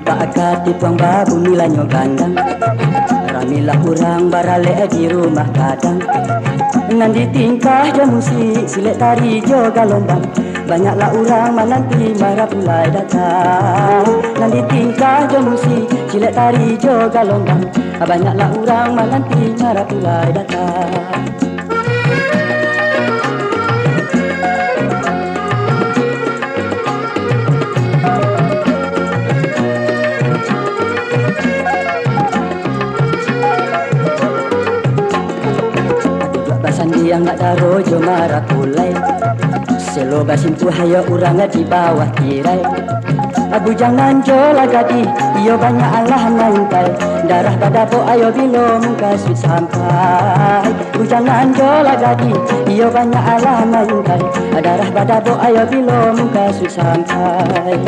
Akati tuang babu nilainya gandang, ramilah orang barale di rumah kadang. Nanti tingkah je musik silek tari joga lombang, banyaklah orang menanti marah mulai datang. Nanti tingkah je musik silek tari joga lombang, banyaklah orang menanti marah mulai datang. Yang nak daro jo marah pulai, selo basin tu hayo urang di bawah tirai. Abu jangan jo lagadi, iyo banyak Allah maintai, darah badabo ayo bilo muka sweet sampai. Abu jangan jo lagadi, iyo banyak Allah maintai, darah badabo ayo bilo muka sweet sampai.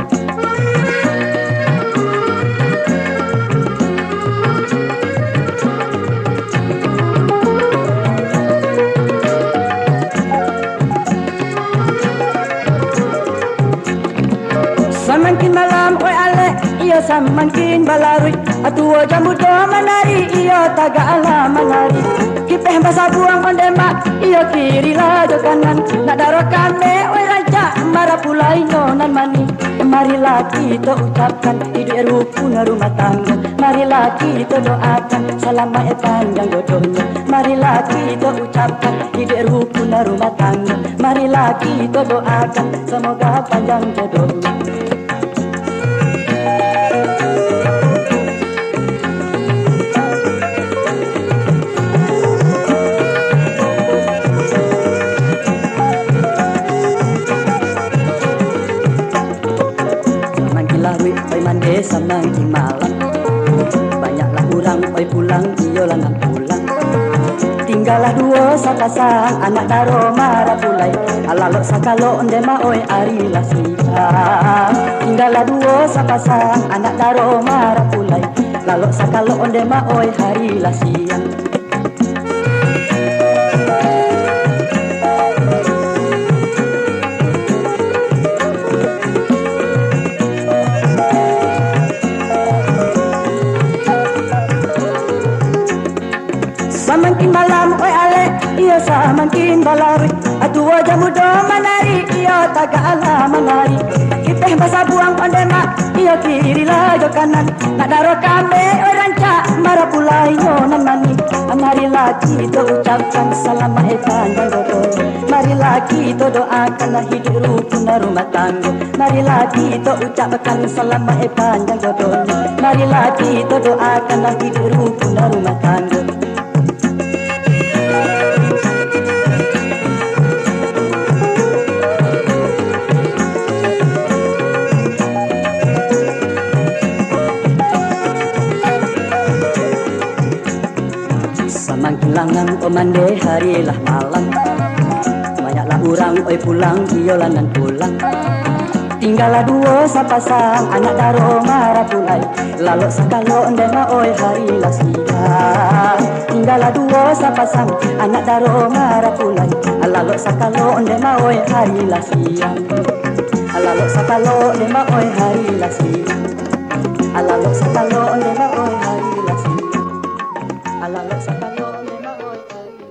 Semakin malam oi ale iyo semakin balarui, atua jamu do menari iyo taga ala menari. Kipeh basa buang ondema iyo kiri lajo kanan, nak daro kame oi raja marah pulai nonan mani. Marilah kita ucapkan hidup rukun rumah tangga, marilah kita doakan selamat panjang jodohnya. Marilah kita ucapkan hidup rukun rumah tangga, marilah kita doakan semoga panjang jodohnya. Oi mande semakin malam, banyaklah orang oi pulang iyo lanang pulang. Tinggallah dua sapasang anak daro marah pulai, alalok sakalo ondema oi arilah siang. Tinggallah dua sapasang anak daro marah pulai, lalok sakalo ondema oi harilah siang. Semakin malam oi ale iyo semakin balarui, atua jamu do menari iyo taga ala menari. Kipeh basa buang ondema iyo kiri lajo kanan, nak daro kame oi ranca marah pulai nonan mani. Marilah kita ucapkan selamat panjang jodoh, marilah kita doakan hidup rukun rumah tangga. Marilah kita ucapkan selamat panjang jodoh, marilah kita doakan hidup rukun rumah tangga. Semakin langang komande harilah malam, banyaklah orang oi pulang iyo lanang pulang. Tinggallah dua sapasang anak daro marah pulai, lalok sakalo ondema oi harilah siang. Tinggallah dua sapasang anak daro marah pulai, lalok sakalo ondema oi harilah siang. Lalok sakalo ondema oi harilah siang, lalok sakalo ondema oi harilah siang. Alalok sakalo